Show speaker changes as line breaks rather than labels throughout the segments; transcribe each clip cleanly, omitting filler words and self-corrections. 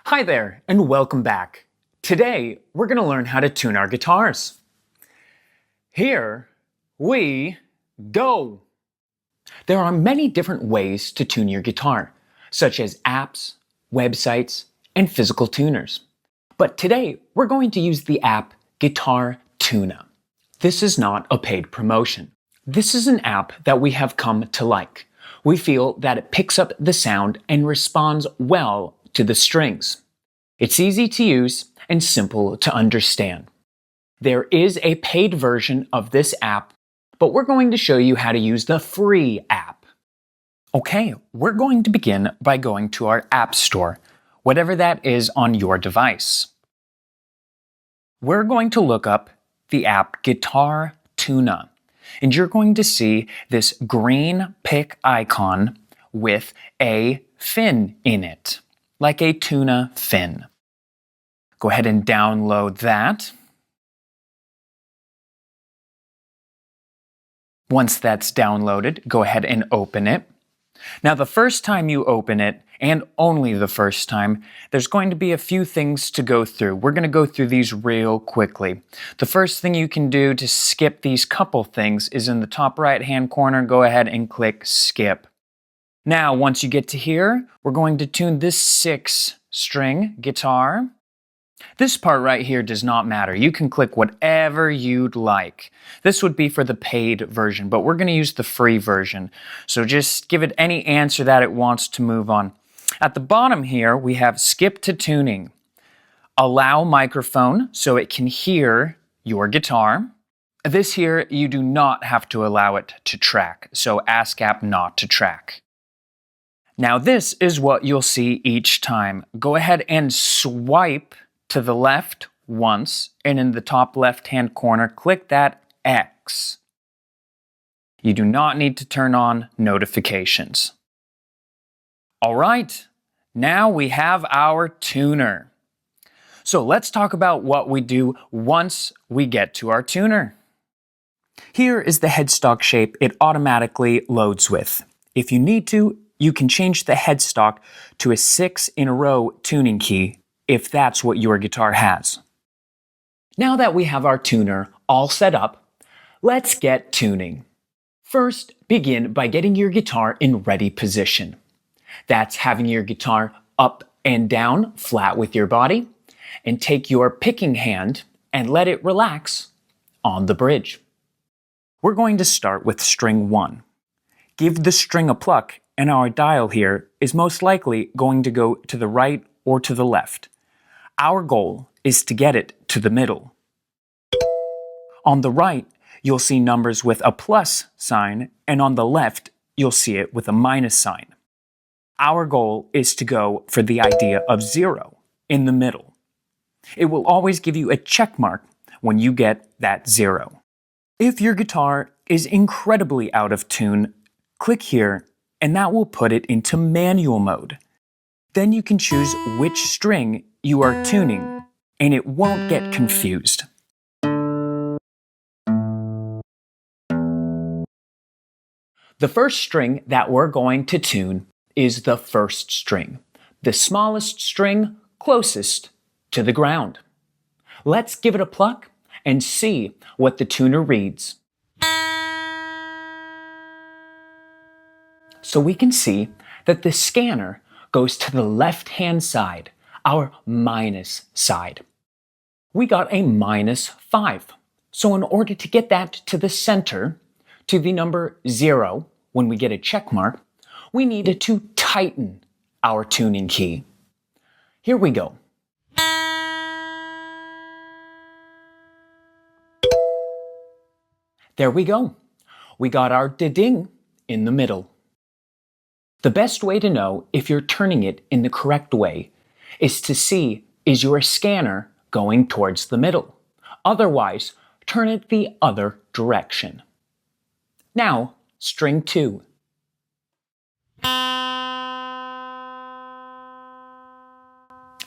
Hi there, and welcome back. Today, we're going to learn how to tune our guitars. Here we go. There are many different ways to tune your guitar, such as apps, websites, and physical tuners. But today, we're going to use the app GuitarTuna. This is not a paid promotion. This is an app that we have come to like. We feel that it picks up the sound and responds well to the strings. It's easy to use and simple to understand. There is a paid version of this app, but we're going to show you how to use the free app. Okay, we're going to begin by going to our App Store, whatever that is on your device. We're going to look up the app GuitarTuna, and you're going to see this green pick icon with a fin in it, like a tuna fin. Go ahead and download that. Once that's downloaded, go ahead and open it. Now, the first time you open it, and only the first time, there's going to be a few things to go through. We're going to go through these real quickly. The first thing you can do to skip these couple things is in the top right-hand corner, go ahead and click Skip. Now, once you get to here, we're going to tune this 6-string guitar. This part right here does not matter. You can click whatever you'd like. This would be for the paid version, but we're going to use the free version. So just give it any answer that it wants to move on. At the bottom here, we have Skip to Tuning. Allow microphone so it can hear your guitar. This here, you do not have to allow it to track, so ask app not to track. Now this is what you'll see each time. Go ahead and swipe to the left once, and in the top left-hand corner, click that X. You do not need to turn on notifications. All right, now we have our tuner. So let's talk about what we do once we get to our tuner. Here is the headstock shape it automatically loads with. If you need to, you can change the headstock to a 6-in-a-row tuning key if that's what your guitar has. Now that we have our tuner all set up, let's get tuning. First, begin by getting your guitar in ready position. That's having your guitar up and down flat with your body, and take your picking hand and let it relax on the bridge. We're going to start with string 1. Give the string a pluck, and our dial here is most likely going to go to the right or to the left. Our goal is to get it to the middle. On the right, you'll see numbers with a plus sign, and on the left, you'll see it with a minus sign. Our goal is to go for the idea of 0 in the middle. It will always give you a check mark when you get that 0. If your guitar is incredibly out of tune, click here, and that will put it into manual mode. Then you can choose which string you are tuning, and it won't get confused. The first string that we're going to tune is the first string, the smallest string closest to the ground. Let's give it a pluck and see what the tuner reads. So we can see that the scanner goes to the left-hand side, our minus side. We got a -5. So in order to get that to the center, to the number 0, when we get a check mark, we need to tighten our tuning key. Here we go. There we go. We got our da-ding in the middle. The best way to know if you're turning it in the correct way is to see, is your scanner going towards the middle? Otherwise, turn it the other direction. Now, string 2.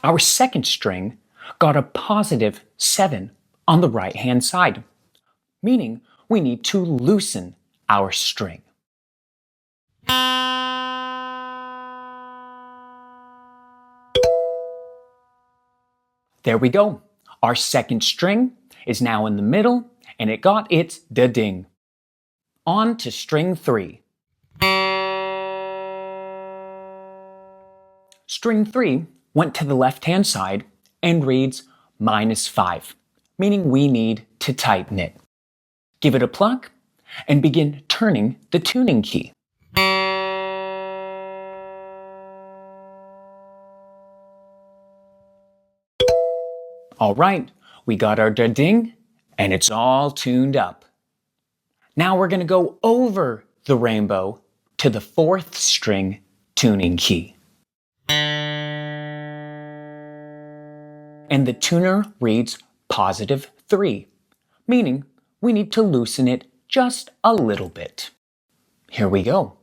Our second string got a +7 on the right-hand side, meaning we need to loosen our string. There we go. Our second string is now in the middle, and it got its da-ding. On to string 3. String 3 went to the left-hand side and reads -5, meaning we need to tighten it. Give it a pluck and begin turning the tuning key. All right, we got our da-ding, and it's all tuned up. Now we're going to go over the rainbow to the 4th string tuning key. And the tuner reads +3, meaning we need to loosen it just a little bit. Here we go.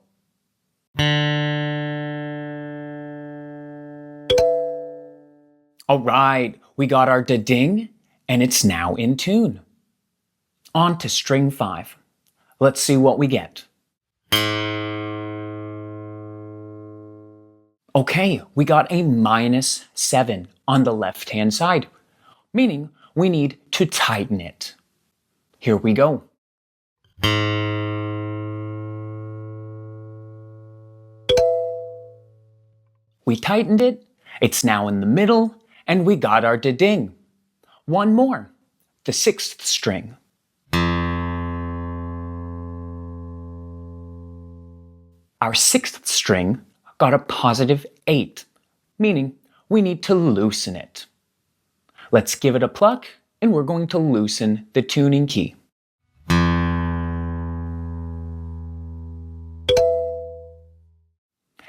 All right, we got our da-ding, and it's now in tune. On to string 5. Let's see what we get. Okay, we got a -7 on the left-hand side, meaning we need to tighten it. Here we go. We tightened it, it's now in the middle, and we got our da-ding. One more, the 6th string. Our 6th string got a +8, meaning we need to loosen it. Let's give it a pluck, and we're going to loosen the tuning key.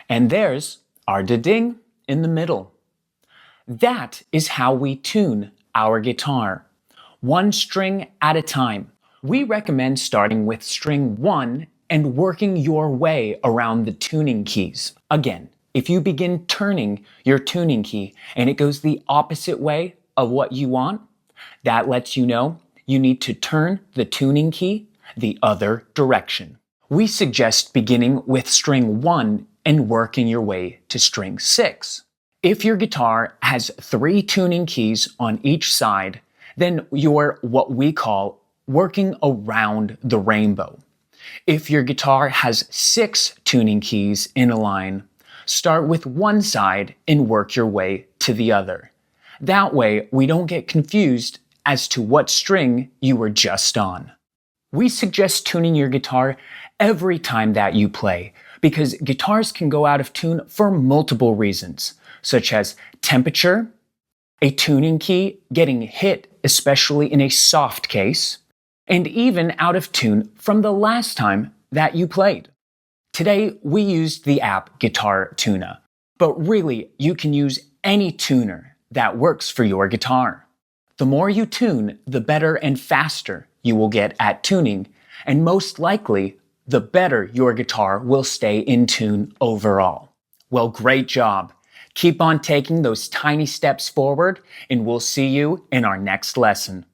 And there's our da-ding in the middle. That is how we tune our guitar, one string at a time. We recommend starting with string 1 and working your way around the tuning keys. Again, if you begin turning your tuning key and it goes the opposite way of what you want, that lets you know you need to turn the tuning key the other direction. We suggest beginning with string 1 and working your way to string 6. If your guitar has 3 tuning keys on each side, then you're what we call working around the rainbow. If your guitar has 6 tuning keys in a line, start with one side and work your way to the other. That way, we don't get confused as to what string you were just on. We suggest tuning your guitar every time that you play, because guitars can go out of tune for multiple reasons, such as temperature, a tuning key getting hit, especially in a soft case, and even out of tune from the last time that you played. Today, we used the app GuitarTuna, but really, you can use any tuner that works for your guitar. The more you tune, the better and faster you will get at tuning, and most likely, the better your guitar will stay in tune overall. Well, great job. Keep on taking those tiny steps forward, and we'll see you in our next lesson.